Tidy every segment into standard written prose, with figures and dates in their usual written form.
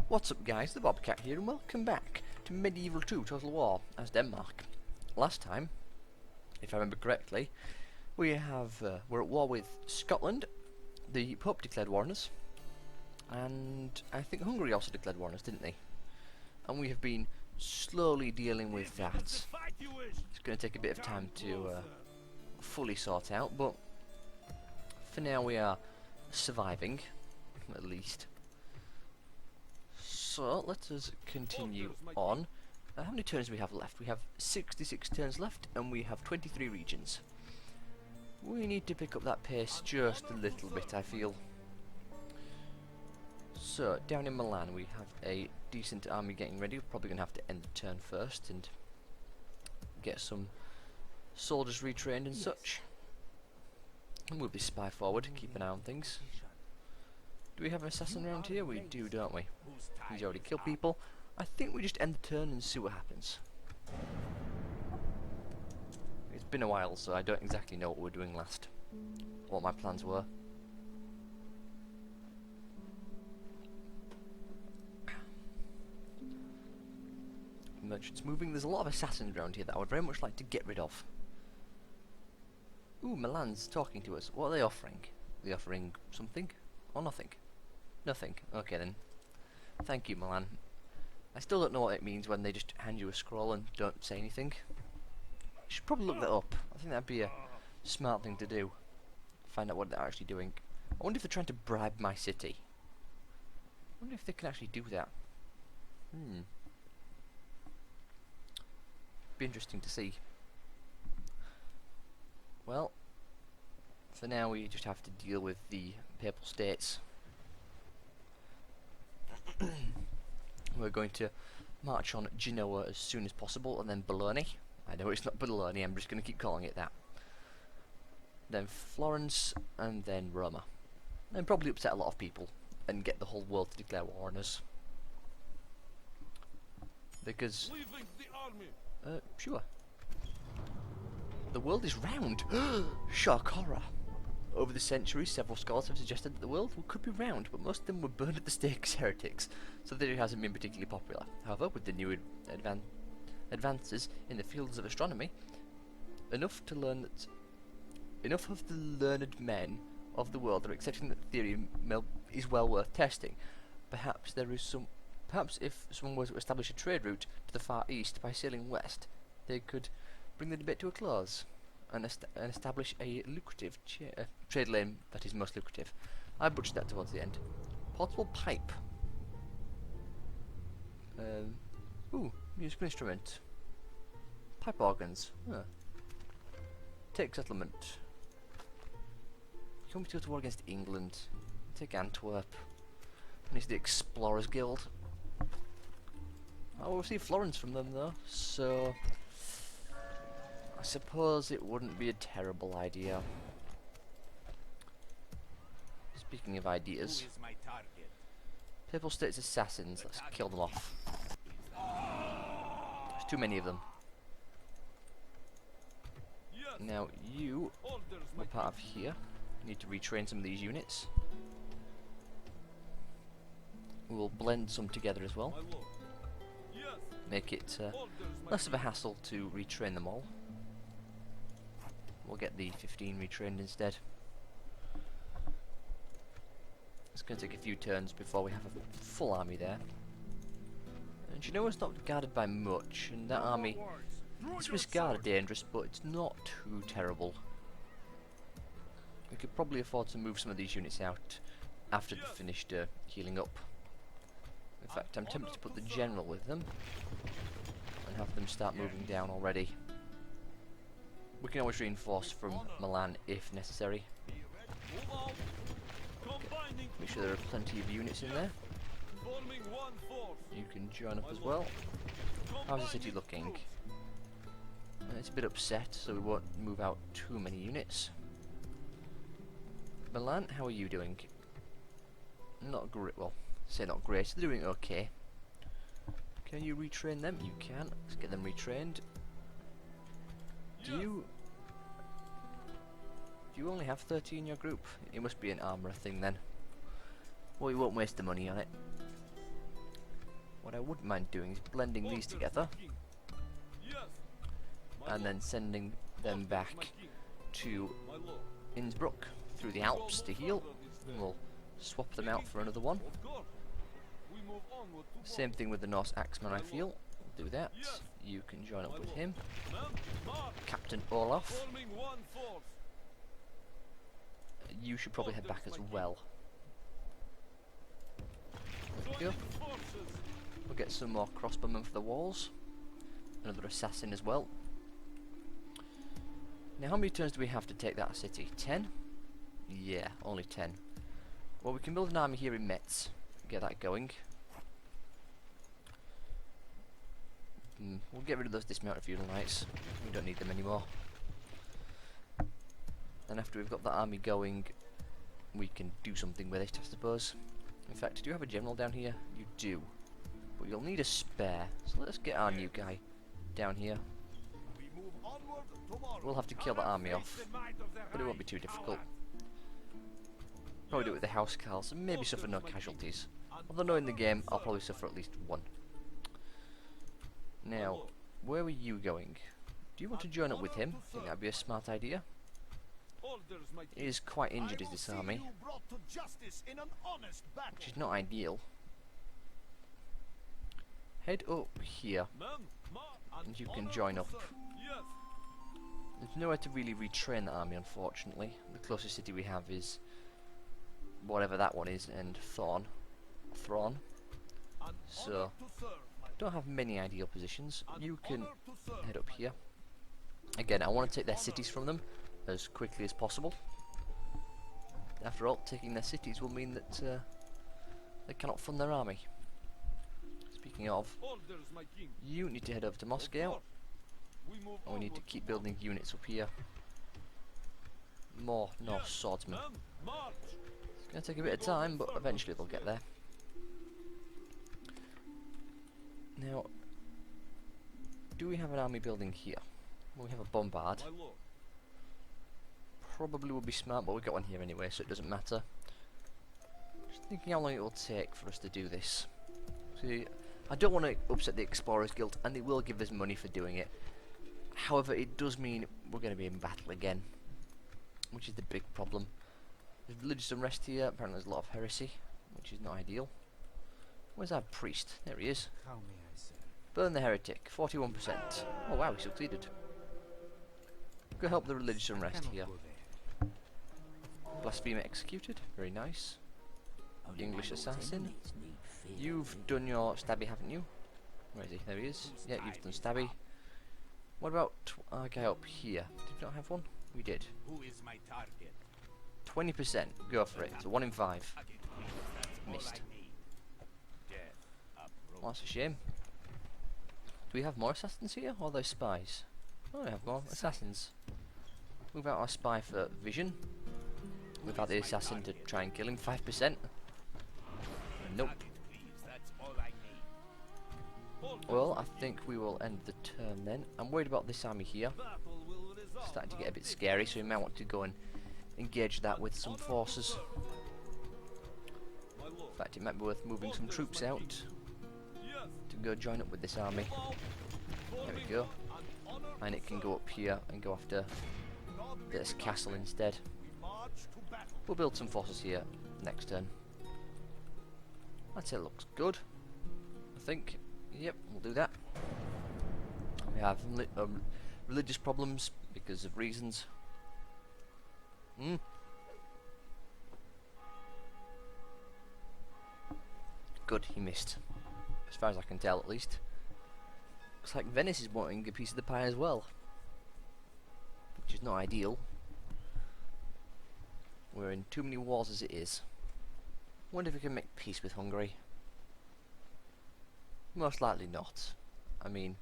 What's up guys, the Bobcat here and welcome back to Medieval 2 Total War as Denmark. Last time, if I remember correctly, we're at war with Scotland, the Pope declared war on us, and I think Hungary also declared war on us, didn't they? And we have been slowly dealing with that. It's going to take a bit of time to fully sort out, but for now we are surviving, at least. So, let us continue on. How many turns do we have left? We have 66 turns left, and we have 23 regions. We need to pick up that pace just a little bit, I feel. So, down in Milan we have a decent army getting ready. We're probably going to have to end the turn first and get some soldiers retrained and such. And we'll be spy forward, keep an eye on things. Do we have an assassin around here? We do, don't we? He's already killed people. I think we just end the turn and see what happens. It's been a while, so I don't exactly know what we were doing last. What my plans were. Merchants moving. There's a lot of assassins around here that I would very much like to get rid of. Ooh, Milan's talking to us. What are they offering? Are they offering something? Or nothing? Nothing. Okay then. Thank you, Milan. I still don't know what it means when they just hand you a scroll and don't say anything. You should probably look that up. I think that'd be a smart thing to do. Find out what they're actually doing. I wonder if they're trying to bribe my city. I wonder if they can actually do that. Be interesting to see. Well, for now we just have to deal with the Papal States. We're going to march on Genoa as soon as possible, and then Bologna. I know it's not Bologna, I'm just going to keep calling it that. Then Florence, and then Roma. And probably upset a lot of people, and get the whole world to declare war on us. Because... sure. The world is round! Shock horror! Over the centuries, several scholars have suggested that the world could be round, but most of them were burned at the stake as heretics, so that it hasn't been particularly popular. However, with the new advances in the fields of astronomy, enough of the learned men of the world are accepting that the theory is well worth testing. Perhaps if someone were to establish a trade route to the Far East by sailing west, they could bring the debate to a close. And establish a lucrative trade lane that is most lucrative. I butchered that towards the end. Portable pipe. Ooh, musical instrument. Pipe organs. Huh. Take settlement. You want me to go to war against England? Take Antwerp. And it's the Explorers Guild. I will receive Florence from them though, so... I suppose it wouldn't be a terrible idea. Speaking of ideas, Papal States assassins, let's kill them off. There's too many of them. Now you are part of here. You need to retrain some of these units. We'll blend some together as well. Make it less of a hassle to retrain them all. We'll get the 15 retrained instead. It's going to take a few turns before we have a full army there. And Genoa's not guarded by much, and that army is Riscard dangerous, but it's not too terrible. We could probably afford to move some of these units out after they've finished healing up. In fact, I'm tempted to put the general with them and have them start moving down already. We can always reinforce from Milan if necessary. Okay. Make sure there are plenty of units in there. You can join up as well. How's the city looking? It's a bit upset, so we won't move out too many units. Milan, how are you doing? Not great. Well, say not great. They're doing okay. Can you retrain them? You can. Let's get them retrained. Do you only have 30 in your group? It must be an armourer thing then. Well, we won't waste the money on it. what I wouldn't mind doing is blending these together and then sending them back to Innsbruck through the Alps to heal. And we'll swap them out for another one. Same thing with the Norse Axeman, I feel. We'll do that. You can join up with him. Captain Olaf. You should probably head back as well. There we go. We'll get some more crossbowmen for the walls. Another assassin as well. Now how many turns do we have to take that city? 10? Yeah, only 10. Well, we can build an army here in Metz. Get that going. We'll get rid of those dismounted feudal knights. We don't need them anymore. And after we've got that army going, we can do something with it, I suppose. In fact, do you have a general down here? You do. But you'll need a spare. So let's get our new guy down here. We'll have to kill the army off, but it won't be too difficult. Probably do it with the housecarls and maybe suffer no casualties. Although knowing the game, I'll probably suffer at least one. Now, where were you going? Do you want to join up with him? I think that'd be a smart idea. He is quite injured, is this army, which is not ideal. Head up here, and you can join up. There's nowhere to really retrain the army, unfortunately. The closest city we have is whatever that one is, and Thrawn. So, don't have many ideal positions. You can head up here. Again, I want to take their cities from them as quickly as possible. After all, taking their cities will mean that they cannot fund their army. Speaking of, you need to head over to Moscow. And we need to keep building units up here. More Norse swordsmen. It's going to take a bit of time, but eventually they'll get there. Now, do we have an army building here? Well, we have a bombard. Probably would be smart, but we've got one here anyway, so it doesn't matter. Just thinking how long it will take for us to do this. See, I don't want to upset the Explorers Guild, and they will give us money for doing it. However, it does mean we're going to be in battle again, which is the big problem. There's religious unrest here. Apparently there's a lot of heresy, which is not ideal. Where's our priest? There he is. Burn the heretic, 41%. Oh wow, he succeeded. Go help the religious unrest here. Blasphemer executed, very nice. The English assassin. You've done your stabby, haven't you? Where is he? There he is. Yeah, you've done stabby. What about our guy up here? Did we not have one? We did. 20%. Go for it. It's a 1 in 5. Missed. Well, that's a shame. Do we have more assassins here, or are those spies? Oh, we have more assassins. Move out our spy for vision. Move out the assassin to try and kill him. 5%. Nope. Well, I think we will end the turn then. I'm worried about this army here. It's starting to get a bit scary, so we might want to go and engage that with some forces. In fact, it might be worth moving some troops out to go join up with this army. There we go. And it can go up here and go after this castle instead. We'll build some forces here next turn. I'd say it looks good. I think. Yep, we'll do that. We have religious problems because of reasons. Good, he missed. As far as I can tell, at least. Looks like Venice is wanting a piece of the pie as well, which is not ideal. We're in too many wars as it is. Wonder if we can make peace with Hungary. Most likely not. I mean,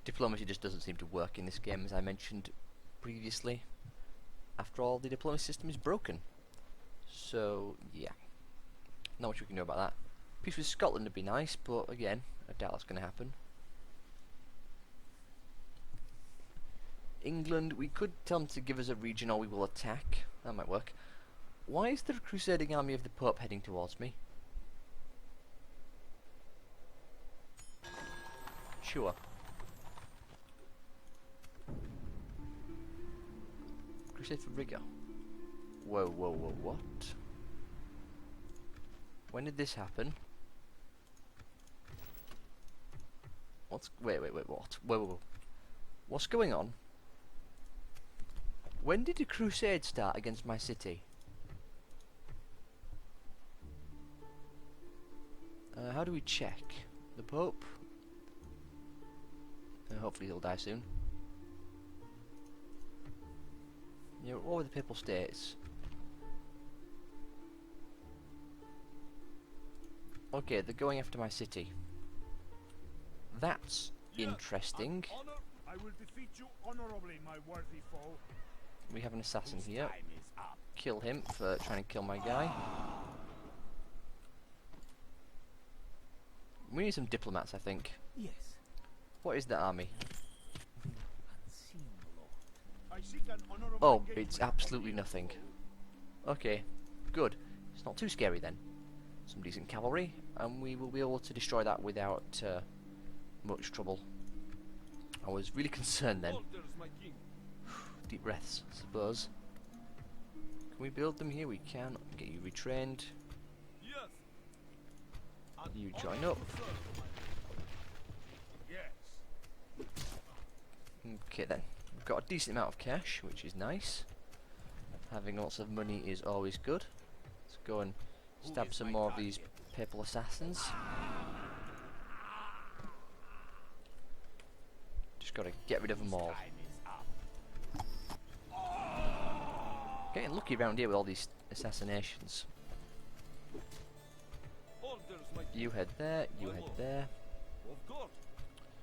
diplomacy just doesn't seem to work in this game, as I mentioned previously. After all, the diplomacy system is broken. So, yeah. Not much we can do about that. Peace with Scotland would be nice, but again, I doubt that's going to happen. England, we could tell them to give us a region or we will attack. That might work. Why is the crusading army of the Pope heading towards me? sure. Crusade for Riga. Whoa, whoa, whoa, what? When did this happen? Wait, what? Whoa, whoa, whoa. What's going on? When did a crusade start against my city? How do we check? The Pope? Hopefully he'll die soon. Yeah, what were the Papal States? Okay, they're going after my city. That's interesting. I will defeat you honorably, my worthy foe. We have an assassin here. Kill him for trying to kill my guy. We need some diplomats, I think. Yes. What is the army? Unseen, Lord. I seek an honorable Oh, engagement it's from absolutely you. nothing. Okay, good. It's not too scary then. Some decent cavalry, and we will be able to destroy that without much trouble. I was really concerned then. Orders, my king. Deep breaths, I suppose. Can we build them here? We can. Get you retrained. Yes. An You honor join to up. serve, my lord. Yes. Okay then. We've got a decent amount of cash, which is nice. Having lots of money is always good. Let's go and stab some more of these papal assassins. Just gotta get rid of them all. Getting lucky around here with all these assassinations. Orders, my king. You head there, you head there. Of course.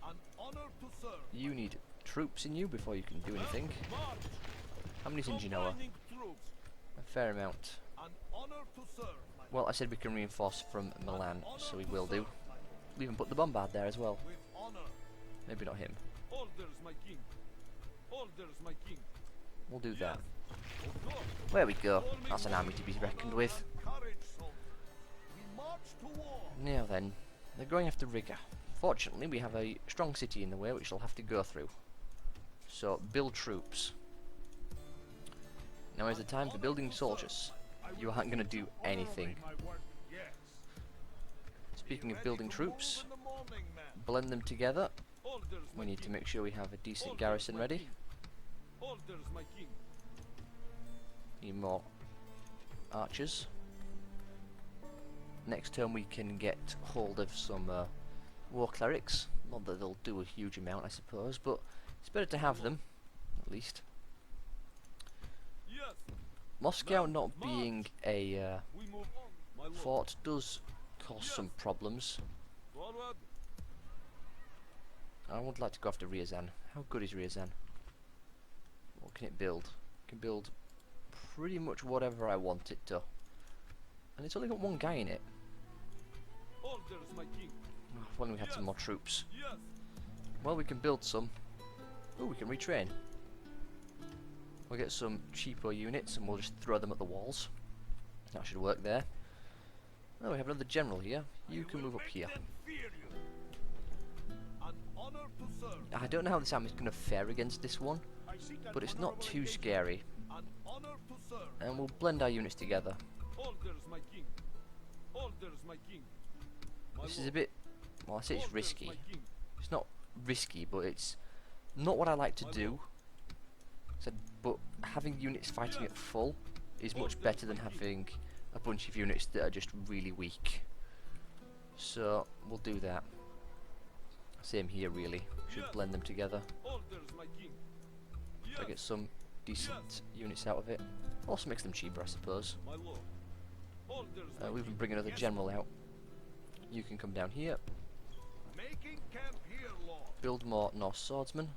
An honor to serve. You need troops in you before you can do anything. March. How many's in Genoa? Combining troops. A fair amount. An honor to serve, my Well, I said we can reinforce from Milan, so we will do. We'll even put the bombard there as well. with honor. Maybe not him. Orders, my king. Orders, my king. We'll do that. Of course. There we go. That's an army to be reckoned with. Courage, soldiers. We march to war. Now then, they're going after Riga. Fortunately, we have a strong city in the way which they'll have to go through. So, build troops. Now is the time for building soldiers. You aren't going to do anything. Speaking of building troops, blend them together. We need to make sure we have a decent garrison ready. Orders, my king. Need more archers. Next turn we can get hold of some war clerics. Not that they'll do a huge amount, I suppose, but it's better to have them, at least. Yes, Moscow not being a we move on, my lord. fort does cause some problems. Forward. I would like to go after Ryazan. How good is Ryazan? What can it build? It can build pretty much whatever I want it to. And it's only got one guy in it. Orders, my king. Oh, if only we had some more troops. Yes, Well, we can build some. Oh, we can retrain. We'll get some cheaper units and we'll just throw them at the walls. That should work there. Oh, we have another general here. You can move up here. them fear you. An honor to serve. I don't know how this army's going to fare against this one, I seek an but it's not honorable too engagement. scary. An honor to serve. And we'll blend our units together. Orders, my king. Orders, my king. My This is a lord. bit, well, I say it's Orders, risky. my king. It's not risky, but it's not what I like to do. But having units fighting at full is much better than having a bunch of units that are just really weak. So we'll do that. Same here, really. Should Yes. blend them together. Orders, my king. Yes, So I get some decent units out of it. Also makes them cheaper, I suppose. my lord. Orders, my We can king. bring another Yes, general out. You can come down here. Making camp here, lord. Build more Norse swordsmen.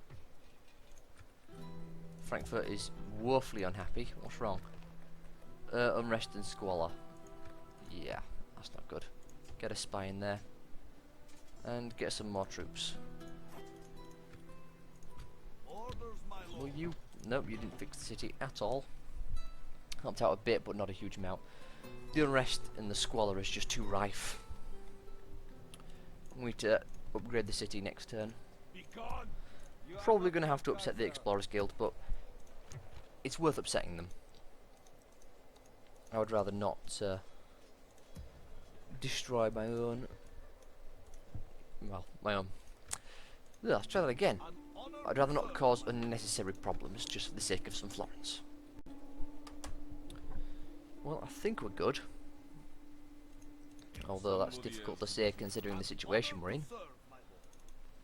Frankfurt is woefully unhappy. What's wrong? Unrest and squalor. Yeah, that's not good. Get a spy in there. And get some more troops. Orders, my Will lord. you? Nope, you didn't fix the city at all. Helped out a bit, but not a huge amount. The unrest and the squalor is just too rife. We need to upgrade the city next turn. Be gone. You are Probably not going to have to my upset the brother. Explorers Guild, but it's worth upsetting them. I would rather not destroy my own. Well, my own. Yeah, let's try that again. An honor I'd to rather not serve. cause unnecessary problems just for the sake of some florins. Well, I think we're good. Although that's Somebody difficult to else. say considering the An situation honor we're to in. serve, my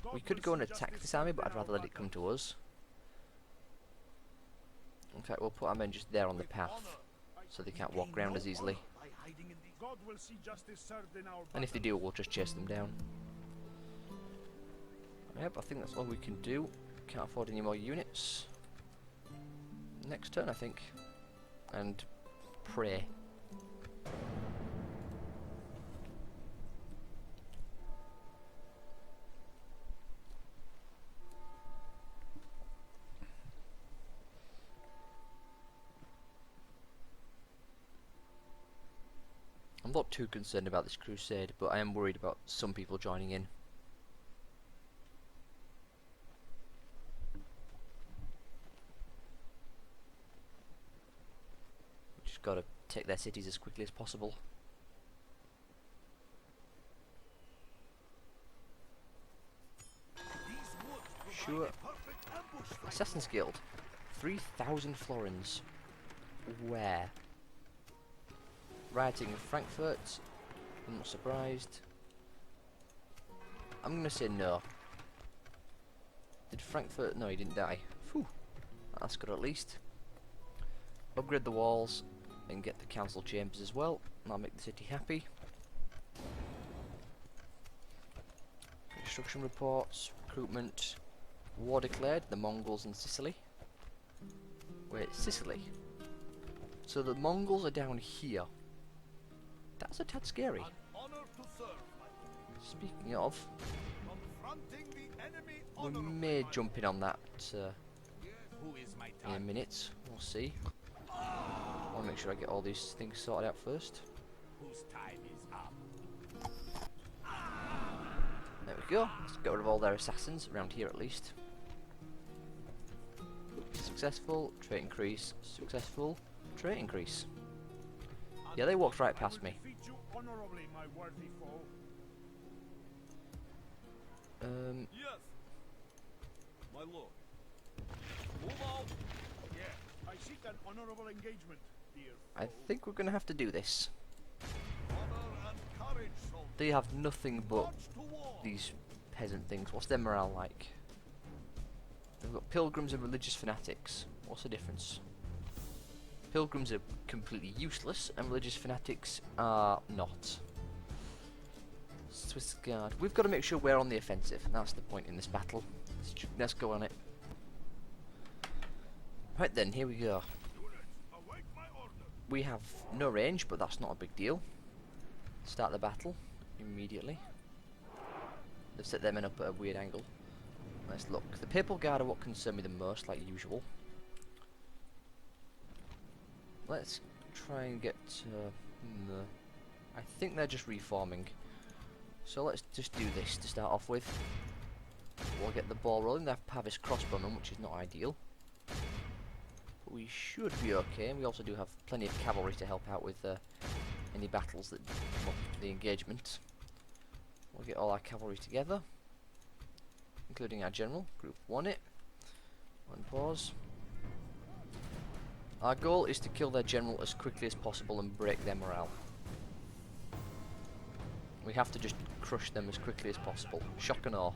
lord. We God could will go and see attack justice this army, served but in I'd our rather let it come battle. to us. In fact, we'll put our men just there on the With path, honor. so they can't walk around as easily. By hiding in these God will see justice served in our And if they battle. do, we'll just chase them down. Yep, I think that's all we can do. Can't afford any more units. Next turn, I think. And pray. I'm not too concerned about this crusade, but I am worried about some people joining in. We just gotta take their cities as quickly as possible. These woods provide Sure. a perfect ambush for Assassin's Guild. 3,000 florins. Where? Rioting in Frankfurt. I'm not surprised. I'm gonna say no. Did Frankfurt? No, he didn't die. Phew. That's good at least. Upgrade the walls and get the council chambers as well. That'll make the city happy. Construction reports, recruitment. War declared, the Mongols in Sicily. Wait, Sicily? So the Mongols are down here. That's a tad scary. an honor to serve, my lord. Speaking of, Confronting the enemy we honorably, may my jump in on that Who is my in a minute. We'll see. I want to make sure I get all these things sorted out first. Whose time is up? There we go. Let's get rid of all their assassins, around here at least. Successful, trait increase, successful, trait increase. Yeah, they walked right I past will me. defeat you honorably, my worthy foe. Yes, my lord. Move out. Yeah, I seek an honorable engagement, dear I foe. think we're going to have to do this. Honor and courage, soldier. They have nothing but March to war. these peasant things. What's their morale like? They've got pilgrims and religious fanatics. What's the difference? Pilgrims are completely useless, and religious fanatics are not. Swiss Guard. We've got to make sure we're on the offensive. That's the point in this battle. Let's go on it. Right then, here we go. Units, await my order. We have no range, but that's not a big deal. Start the battle immediately. They've set their men up at a weird angle. Let's look. The Papal Guard are what concern me the most, like usual. Let's try and get... I think they're just reforming. So let's just do this to start off with. We'll get the ball rolling. They have Pavis crossbowmen, which is not ideal. But we should be okay. We also do have plenty of cavalry to help out with any battles that come up for the engagement. We'll get all our cavalry together, including our general. Group 1 it. One pause. Our goal is to kill their general as quickly as possible and break their morale. We have to just crush them as quickly as possible. Shock and awe.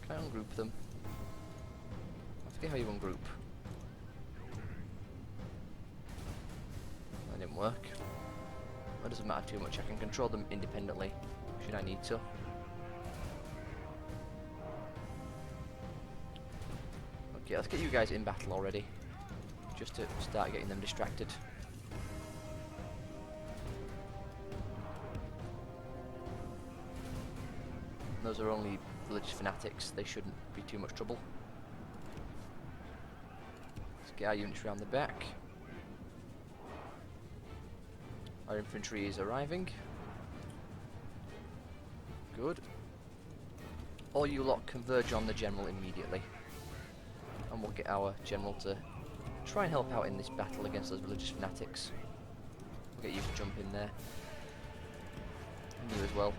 Can I ungroup them? I forget how you ungroup. That didn't work. That doesn't matter too much. I can control them independently, should I need to. Okay, let's get you guys in battle already, just to start getting them distracted. Those are only religious fanatics. They shouldn't be too much trouble. Let's get our units around the back. Our infantry is arriving. Good. all you lot converge on the general immediately. And we'll get our general to try and help out in this battle against those religious fanatics. We'll get you to jump in there. And you as well.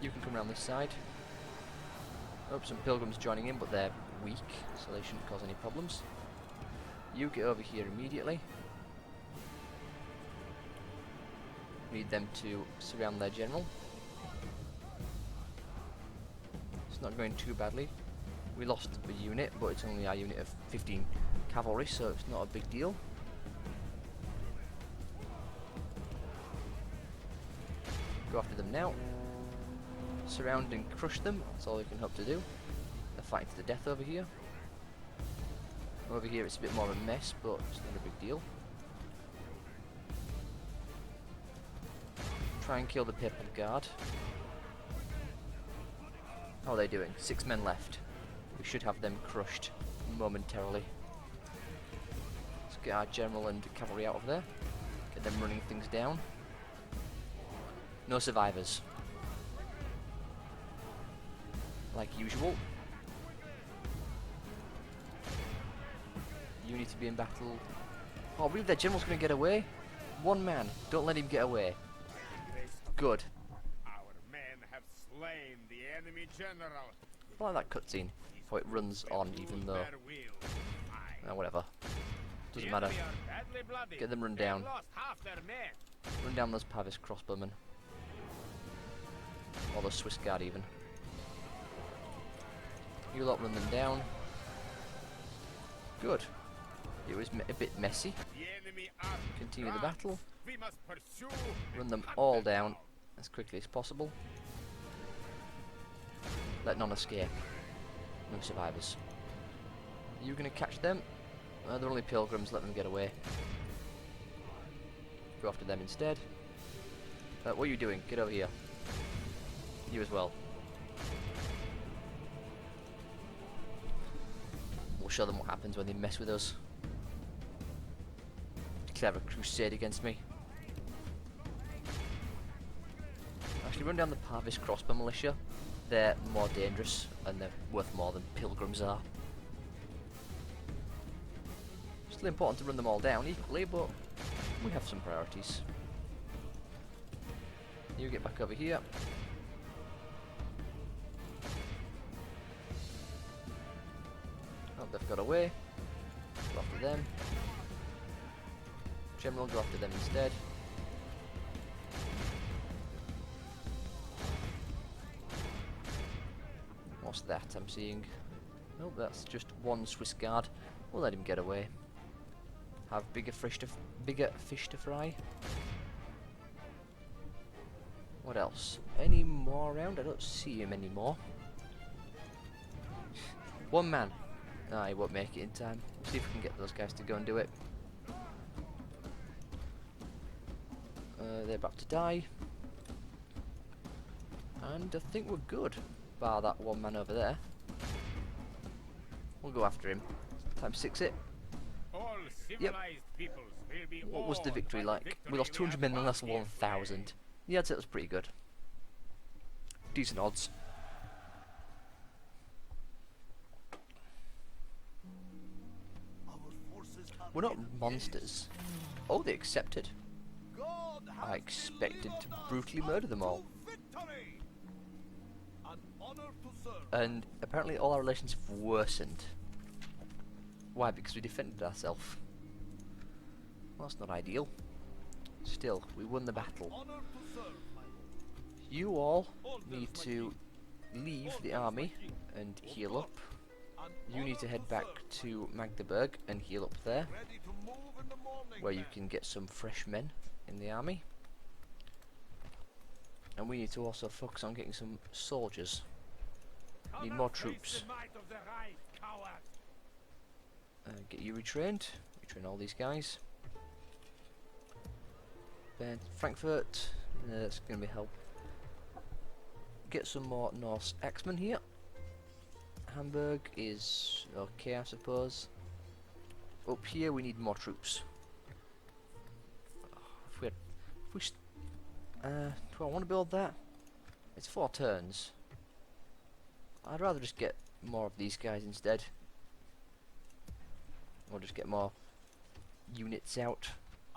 You can come around this side. Oh, some pilgrims joining in, but they're weak, so they shouldn't cause any problems. You get over here immediately. Need them to surround their general. It's not going too badly. We lost a unit, but it's only our unit of 15 cavalry, so it's not a big deal. Go after them now. Surround and crush them, that's all we can hope to do. They're fighting to the death over here. Over here it's a bit more of a mess, but it's not a big deal. Try and kill the Papal Guard. How are they doing? 6 men left. We should have them crushed momentarily. Let's get our general and cavalry out of there. Get them running things down. No survivors. Like usual. You need to be in battle. Oh, I believe their general's going to get away. One man. Don't let him get away. Good. Our men have slain the enemy general. I like that cutscene. How it runs on even though... whatever. Doesn't matter. Get them run down. Run down those Pavis crossbowmen. Or the Swiss Guard even. You lot run them down. Good. It was a bit messy. Continue the battle. Run them all down as quickly as possible. Let none escape. No survivors. Are you going to catch them? They're only pilgrims, let them get away. Go after them instead. What are you doing? Get over here. You as well. We'll show them what happens when they mess with us. Declare a crusade against me. Actually, run down the Parvis crossbow militia. They're more dangerous and they're worth more than pilgrims are. Still important to run them all down equally, but we have some priorities. You get back over here. Oh, they've got away. Go after them. General, go after them instead. What's that I'm seeing? Oh, that's just one Swiss Guard. We'll let him get away. Have bigger fish to fry. What else? Any more around? I don't see him anymore. One man. Nah, he won't make it in time. We'll see if we can get those guys to go and do it. They're about to die. And I think we're good. Bar that one man over there. We'll go after him. Time 6 it. All civilized peoples will be What was the victory like? We lost 200 men and lost 1,000. Yeah, I'd say it was pretty good. Decent odds. We're not monsters. Oh, they accepted. I expected to brutally murder them all. And apparently all our relations have worsened. Why? Because we defended ourselves. Well, that's not ideal. Still, we won the battle. You all need to leave the army and heal up. You need to head back to Magdeburg and heal up there, where you can get some fresh men in the army. And we need to also focus on getting some soldiers. Need more troops. Get you retrained. Retrain all these guys. Then Frankfurt. That's going to be help. Get some more Norse Axemen here. Hamburg is okay, I suppose. Up here we need more troops. Do I want to build that? It's 4 turns. I'd rather just get more of these guys instead. Or just get more units out.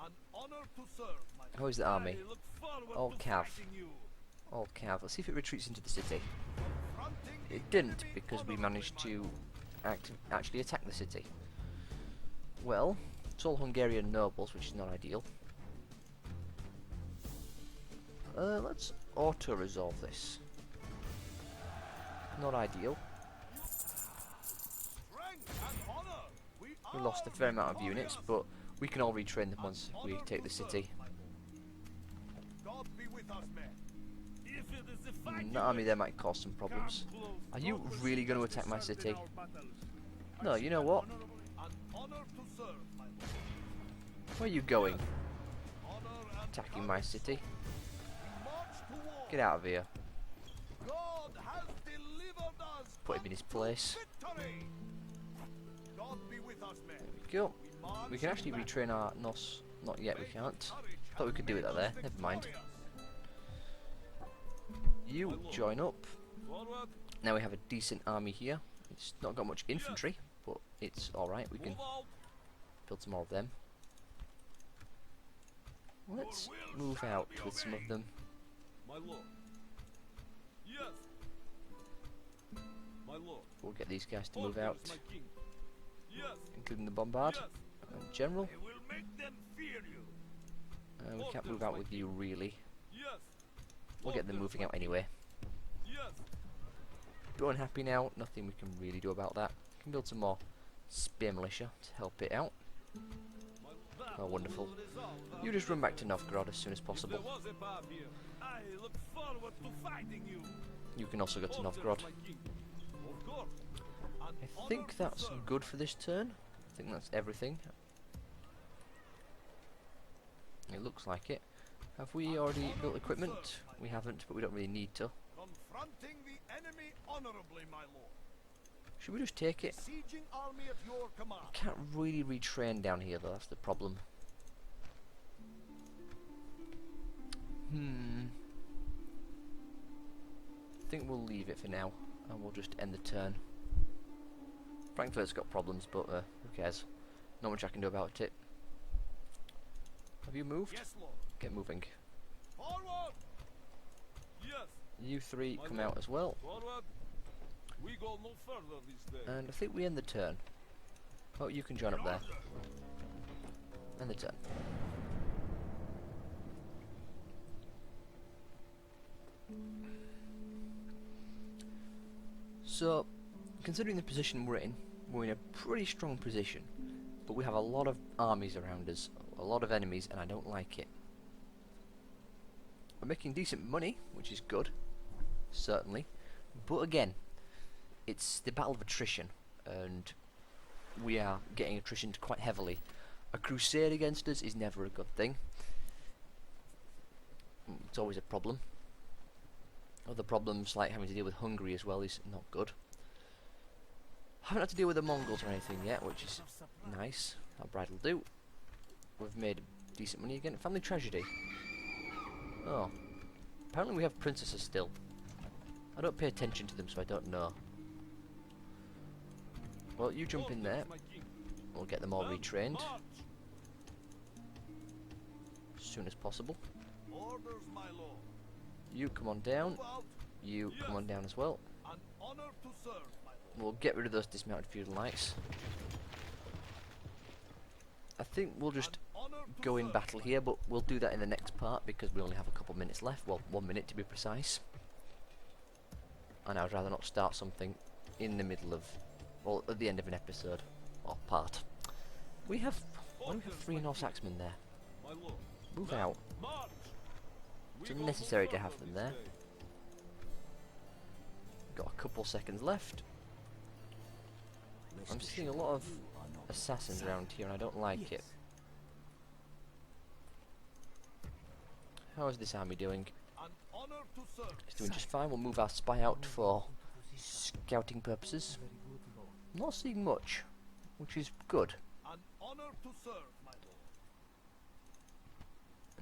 An honor to serve, my How is the army? I look forward All to cav. fighting you. All cav. Let's see if it retreats into the city. Confronting the It didn't, enemy because we honorably, managed my to lord. actually attack the city. Well, it's all Hungarian nobles, which is not ideal. Let's auto-resolve this. Not ideal. Strength and honor. We lost a fair amount of units, but we can all retrain them once we take the city. God be with us, men. If it is the fight The army there might cause some problems. Are you really going to attack my city? No, you know what? an honor to serve, my lord. Where are you going? Honor and Attacking my city? march to war. Get out of here. God has delivered us. Put him in his unto place. Victory. God be with us, men. There we go. march We can actually to retrain our NOS. Not yet, we can't. courage Thought we could do it and there. make us Never mind. victorious. You join up. Forward. Now we have a decent army here. It's not got much infantry, but it's alright. We can Move out. build some more of them. Let's move out with some of them. My lord. Yes. My lord. We'll get these guys to move Orders, out, my king. Yes. including the bombard. Yes. General, I will make them fear you. we can't move out with you really. Yes. We'll get them Orders, moving out anyway. Yes. Bit unhappy now, nothing we can really do about that. Can build some more spear militia to help it out. Oh, wonderful. You just run back to Novgorod as soon as If possible. there was a bar here, I look forward to fighting you. You can also go to Orders, Novgorod. my king. Of course. An I honor think to that's serve. good for this turn. I think that's everything. It looks like it. Have we already built equipment? We haven't, but we don't really need to. Confronting the enemy honorably, my lord. Should we just take it? Sieging army at your command. Can't really retrain down here though, that's the problem. I think we'll leave it for now, and we'll just end the turn. Frankfurt's got problems, but who cares? Not much I can do about it. Have you moved? Yes, lord. Get moving. Forward. Yes. You three My come lord. out as well, Forward. We go no further this day. and I think we end the turn. Oh, you can join up there. End the turn. So, considering the position we're in a pretty strong position, but we have a lot of armies around us, a lot of enemies, and I don't like it. We're making decent money, which is good, certainly, but again, it's the battle of attrition, and we are getting attritioned quite heavily. A crusade against us is never a good thing. It's always a problem. Other problems like having to deal with Hungary as well is not good. Haven't had to deal with the Mongols or anything yet, which is nice. That bride will do. We've made decent money again. Family tragedy. Oh. Apparently we have princesses still. I don't pay attention to them, so I don't know. Well, you jump in there. My king. We'll get them all And retrained march. as soon as possible. Orders, my lord. You come on down. Move out. You come on down as well. An honor to serve, my lord. We'll get rid of those dismounted feudal knights. I think we'll just An honor to go in serve, battle my here, but we'll do that in the next part because we only have a couple minutes left. Well, 1 minute to be precise. And I'd rather not start something in the middle of, well, at the end of an episode or part. We have, why do we have 3 Norse axemen there? My lord. Move Men, out. March. It's We go no unnecessary to further have them this there. day. Got a couple seconds left. I'm seeing a lot of assassins around here and I don't like it. How is this army doing? An honor to serve. It's doing just fine. We'll move our spy out for scouting purposes. Not seeing much, which is good. An honor to serve, my lord.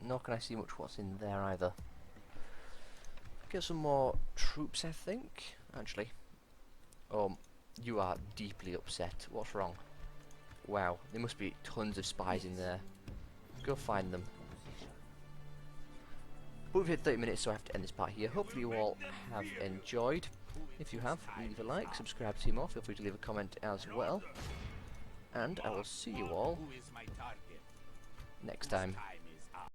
Nor can I see much what's in there either. Get some more troops, I think. Actually, You are deeply upset. What's wrong? Wow, there must be tons of spies in there. Go find them. But we've hit 30 minutes, so I have to end this part here. Hopefully you all have enjoyed. If you have, leave a like, subscribe to see more, feel free to leave a comment as well. And I will see you all Who is my target? next time. Time